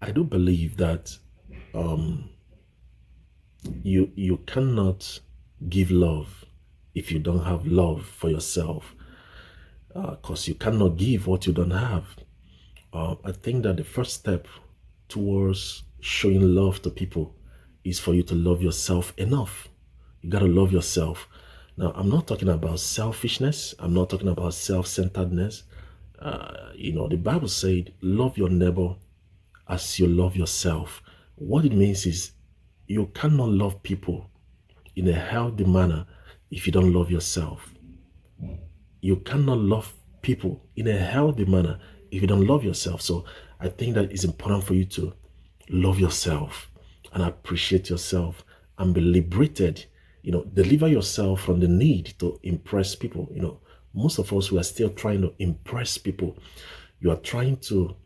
I do believe that um, you cannot give love if you don't have love for yourself, because you cannot give what you don't have. I think that the first step towards showing love to people is for you to love yourself enough. You got to love yourself. Now, I'm not talking about selfishness. I'm not talking about self-centeredness. The Bible said, love your neighbor as you love yourself. What it means is you cannot love people in a healthy manner if you don't love yourself. You cannot love people in a healthy manner if you don't love yourself. So I think that it's important for you to love yourself and appreciate yourself and be liberated. Deliver yourself from the need to impress people. Most of us, we are still trying to impress people. You are trying to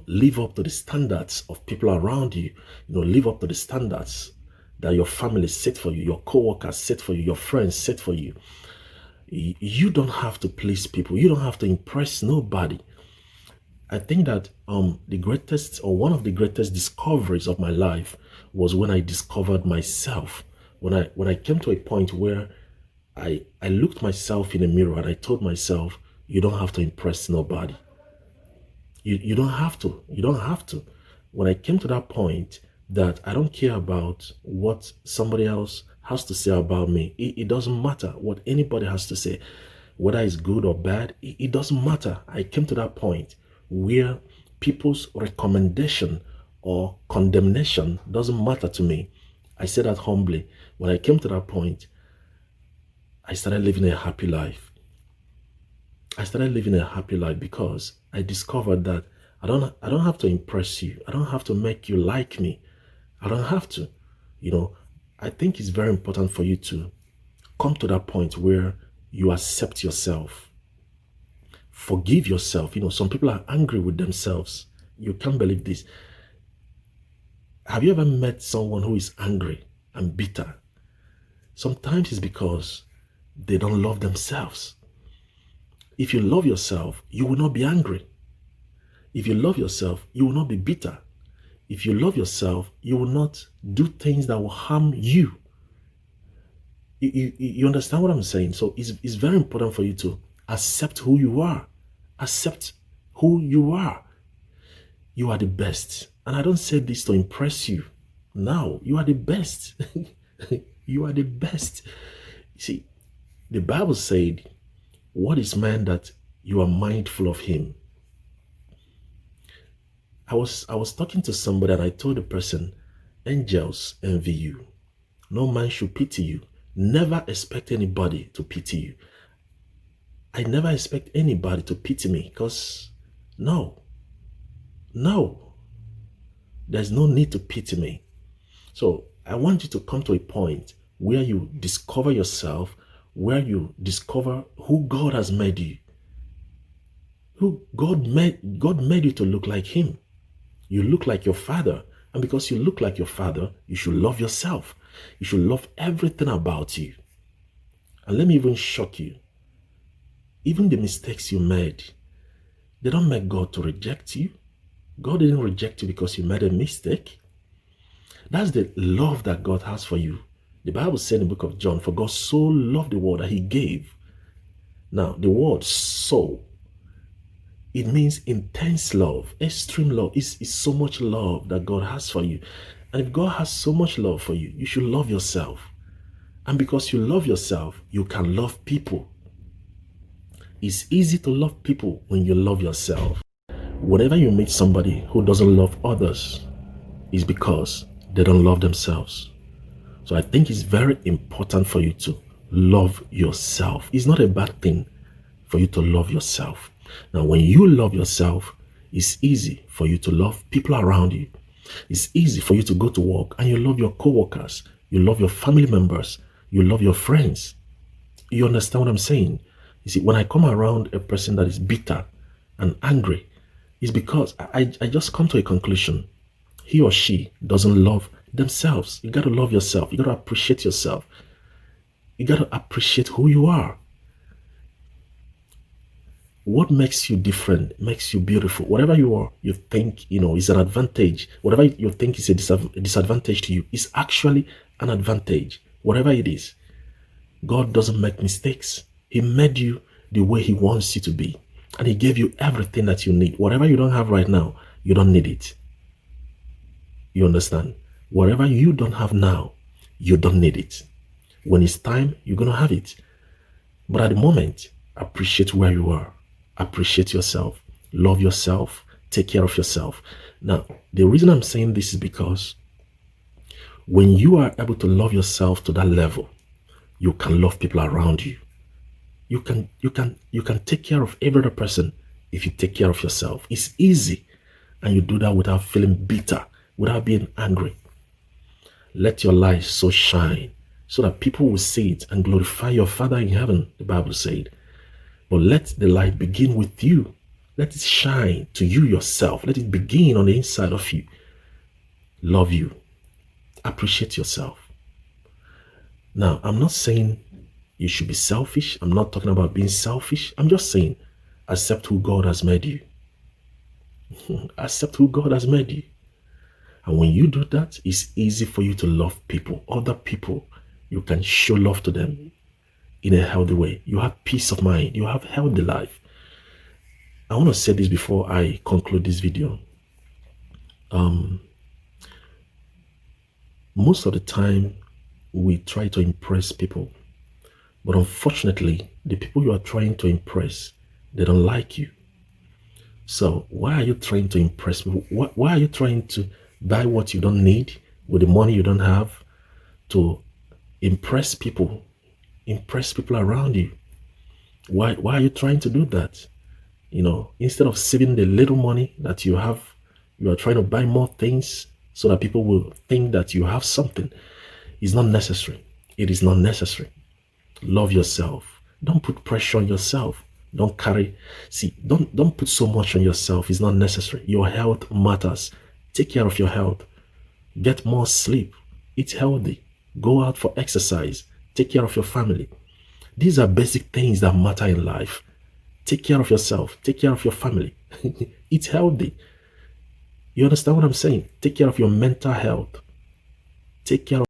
live up to the standards of people around you. Live up to the standards that your family set for you, your co-workers set for you, your friends set for you. You don't have to please people. You don't have to impress nobody. I think that the greatest, or one of the greatest discoveries of my life was when I discovered myself. When I came to a point where I looked myself in a mirror and I told myself, you don't have to impress nobody. You don't have to. You don't have to. When I came to that point that I don't care about what somebody else has to say about me, it doesn't matter what anybody has to say, whether it's good or bad, it doesn't matter. I came to that point where people's recommendation or condemnation doesn't matter to me. I say that humbly. When I came to that point, I started living a happy life. I started living a happy life because I discovered that I don't have to impress you. I don't have to make you like me. I don't have to. I think it's very important for you to come to that point where you accept yourself. Forgive yourself. Some people are angry with themselves. You can't believe this. Have you ever met someone who is angry and bitter? Sometimes it's because they don't love themselves. If you love yourself, you will not be angry. If you love yourself, you will not be bitter. If you love yourself, you will not do things that will harm you. You understand what I'm saying? So it's very important for you to accept who you are. Accept who you are. You are the best. And I don't say this to impress you. No, you are the best. You are the best. See, the Bible said, what is man that you are mindful of him? I was talking to somebody and I told the person, angels envy you. No man should pity you. Never expect anybody to pity you. I never expect anybody to pity me because no, there's no need to pity me. So I want you to come to a point where you discover yourself, where you discover who God has made you. Who God made you to look like him. You look like your father. And because you look like your father, you should love yourself. You should love everything about you. And let me even shock you. Even the mistakes you made, they don't make God to reject you. God didn't reject you because you made a mistake. That's the love that God has for you. The Bible said in the book of John, for God so loved the world that he gave. Now, the word so, it means intense love, extreme love. It's so much love that God has for you. And if God has so much love for you, you should love yourself. And because you love yourself, you can love people. It's easy to love people when you love yourself. Whenever you meet somebody who doesn't love others, it's because they don't love themselves. So I think it's very important for you to love yourself. It's not a bad thing for you to love yourself. Now, when you love yourself, it's easy for you to love people around you. It's easy for you to go to work and you love your co-workers, you love your family members, you love your friends. You understand what I'm saying? You see, when I come around a person that is bitter and angry, it's because I just come to a conclusion. He or she doesn't love themselves. You got to love yourself. You got to appreciate yourself. You got to appreciate who you are. what makes you different, makes you beautiful. Whatever you are, you think, is an advantage. Whatever you think is a disadvantage to you is actually an advantage. Whatever it is, God doesn't make mistakes. He made you the way He wants you to be. And He gave you everything that you need. Whatever you don't have right now, you don't need it. You understand? Whatever you don't have now, you don't need it. When it's time, you're going to have it. But at the moment, appreciate where you are. Appreciate yourself. Love yourself. Take care of yourself. Now, the reason I'm saying this is because when you are able to love yourself to that level, you can love people around you. You can take care of every other person if you take care of yourself. It's easy, and you do that without feeling bitter, without being angry. Let your light so shine so that people will see it and glorify your Father in heaven, the Bible said. But let the light begin with you. Let it shine to you yourself. Let it begin on the inside of you. Love you. Appreciate yourself. Now, I'm not saying you should be selfish. I'm not talking about being selfish. I'm just saying accept who God has made you. Accept who God has made you. And when you do that, it's easy for you to love people, other people. You can show love to them in a healthy way. You have peace of mind. You have healthy life. I want to say this before I conclude this video. Most of the time, we try to impress people. But unfortunately, the people you are trying to impress, they don't like you. So why are you trying to impress people? Why are you trying to buy what you don't need with the money you don't have to impress people around you? Why are you trying to do that? Instead of saving the little money that you have, you are trying to buy more things so that people will think that you have something. It's not necessary. It is not necessary. Love yourself. Don't put pressure on yourself. Don't put so much on yourself. It's not necessary. Your health matters. Take care of your health. Get more sleep. Eat healthy. Go out for exercise. Take care of your family. These are basic things that matter in life. Take care of yourself. Take care of your family. Eat healthy. You understand what I'm saying? Take care of your mental health. Take care of